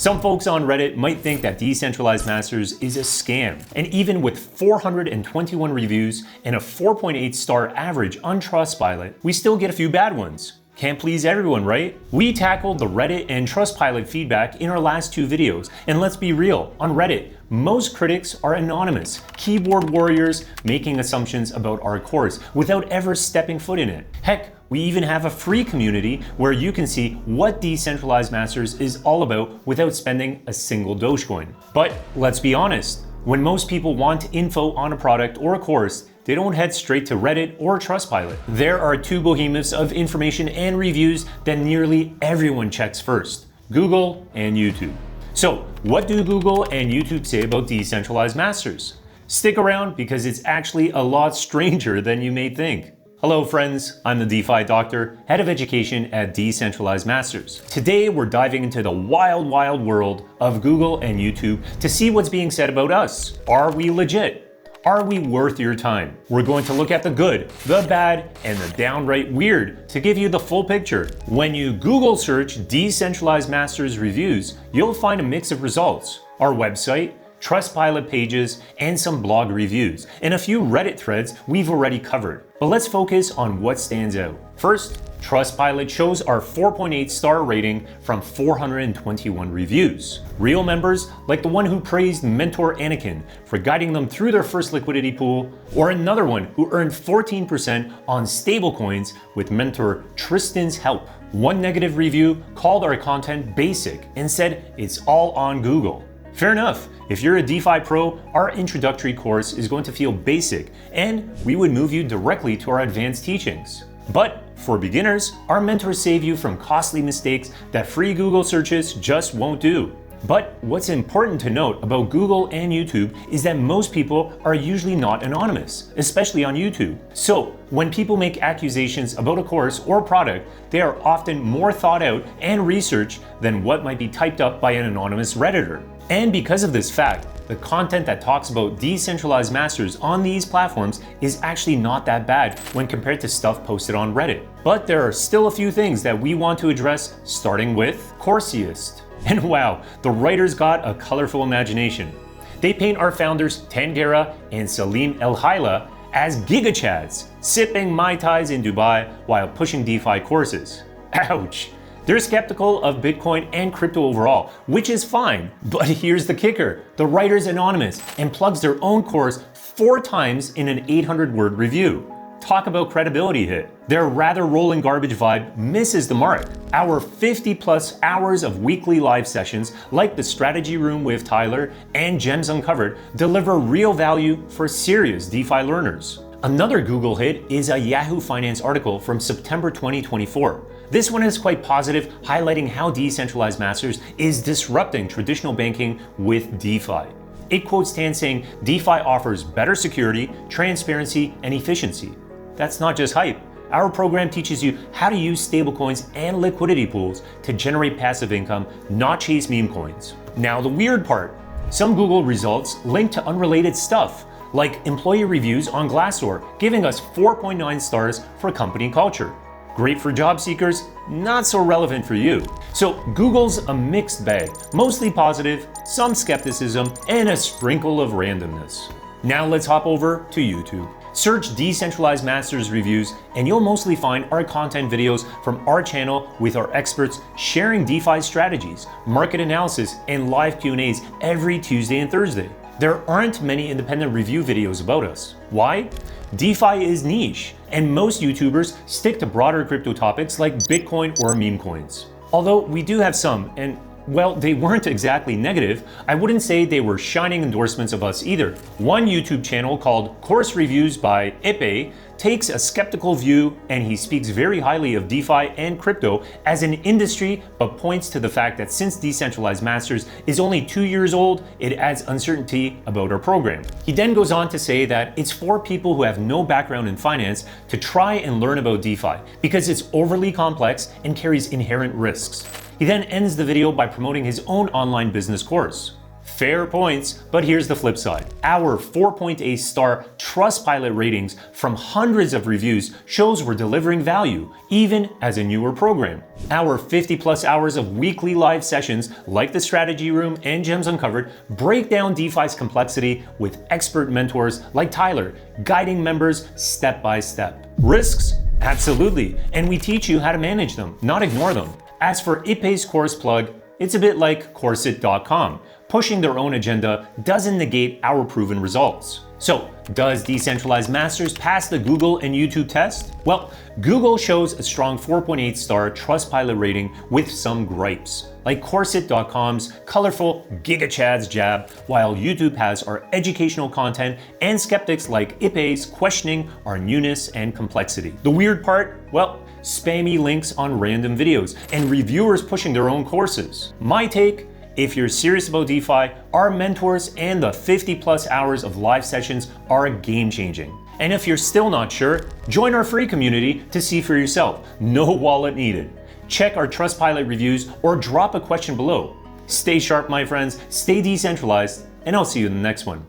Some folks on Reddit might think that Decentralized Masters is a scam, and even with 421 reviews and a 4.8 star average on Trustpilot, we still get a few bad ones. Can't please everyone, right? We tackled the Reddit and Trustpilot feedback in our last two videos, and let's be real, on Reddit, most critics are anonymous, keyboard warriors making assumptions about our course without ever stepping foot in it. Heck, we even have a free community where you can see what Decentralized Masters is all about without spending a single Dogecoin. But let's be honest, when most people want info on a product or a course, they don't head straight to Reddit or Trustpilot. There are two behemoths of information and reviews that nearly everyone checks first: Google and YouTube. So, what do Google and YouTube say about Decentralized Masters? Stick around because it's actually a lot stranger than you may think. Hello friends, I'm the DeFi Doctor, Head of Education at Decentralized Masters. Today we're diving into the wild world of Google and YouTube to see what's being said about us. Are we legit? Are we worth your time? We're going to look at the good, the bad, and the downright weird to give you the full picture. When you Google search Decentralized Masters reviews, you'll find a mix of results. Our website, Trustpilot pages, and some blog reviews, and a few Reddit threads we've already covered. But let's focus on what stands out. First, Trustpilot shows our 4.8 star rating from 421 reviews. Real members, like the one who praised Mentor Anakin for guiding them through their first liquidity pool, or another one who earned 14% on stablecoins with Mentor Tristan's help. One negative review called our content basic and said it's all on Google. Fair enough. If you're a DeFi pro, our introductory course is going to feel basic, and we would move you directly to our advanced teachings. But for beginners, our mentors save you from costly mistakes that free Google searches just won't do. But what's important to note about Google and YouTube is that most people are usually not anonymous, especially on YouTube. So when people make accusations about a course or product, they are often more thought out and researched than what might be typed up by an anonymous Redditor. And because of this fact, the content that talks about Decentralized Masters on these platforms is actually not that bad when compared to stuff posted on Reddit. But there are still a few things that we want to address, starting with Courseist. And wow, the writers got a colorful imagination. They paint our founders Tangera and Salim El Haila as gigachads, sipping Mai Tais in Dubai while pushing DeFi courses. Ouch! They're skeptical of Bitcoin and crypto overall, which is fine. But here's the kicker. The writer's anonymous and plugs their own course 4 times in an 800-word review. Talk about credibility hit. Their rather rolling garbage vibe misses the mark. Our 50+ hours of weekly live sessions, like the Strategy Room with Tyler and Gems Uncovered, deliver real value for serious DeFi learners. Another Google hit is a Yahoo Finance article from September 2024. This one is quite positive, highlighting how Decentralized Masters is disrupting traditional banking with DeFi. It quotes Tan saying, "DeFi offers better security, transparency, and efficiency." That's not just hype. Our program teaches you how to use stablecoins and liquidity pools to generate passive income, not chase meme coins. Now the weird part. Some Google results link to unrelated stuff, like employee reviews on Glassdoor, giving us 4.9 stars for company culture. Great for job seekers, not so relevant for you. So Google's a mixed bag, mostly positive, some skepticism, and a sprinkle of randomness. Now let's hop over to YouTube. Search Decentralized Masters reviews and you'll mostly find our content videos from our channel with our experts sharing DeFi strategies, market analysis, and live Q&As every Tuesday and Thursday. There aren't many independent review videos about us. Why? DeFi is niche, and most YouTubers stick to broader crypto topics like Bitcoin or meme coins. Although we do have some, and well, they weren't exactly negative, I wouldn't say they were shining endorsements of us either. One YouTube channel called Course Reviews by Ipe takes a skeptical view, and he speaks very highly of DeFi and crypto as an industry, but points to the fact that since Decentralized Masters is only 2 years old, it adds uncertainty about our program. He then goes on to say that it's for people who have no background in finance to try and learn about DeFi because it's overly complex and carries inherent risks. He then ends the video by promoting his own online business course. Fair points, but here's the flip side. Our 4.8 star Trustpilot ratings from hundreds of reviews shows we're delivering value, even as a newer program. Our 50+ hours of weekly live sessions, like the Strategy Room and Gems Uncovered, break down DeFi's complexity with expert mentors like Tyler, guiding members step by step. Risks? Absolutely, and we teach you how to manage them, not ignore them. As for Ipe's course plug, it's a bit like Coursit.com. Pushing their own agenda doesn't negate our proven results. So, does Decentralized Masters pass the Google and YouTube test? Well, Google shows a strong 4.8 star Trustpilot rating with some gripes, like Coursit.com's colorful GigaChads jab, while YouTube has our educational content and skeptics like Ipe's questioning our newness and complexity. The weird part? Well, spammy links on random videos and reviewers pushing their own courses. My take? If you're serious about DeFi, our mentors and the 50+ hours of live sessions are game-changing. And if you're still not sure, join our free community to see for yourself. No wallet needed. Check our Trustpilot reviews or drop a question below. Stay sharp, my friends, stay decentralized, and I'll see you in the next one.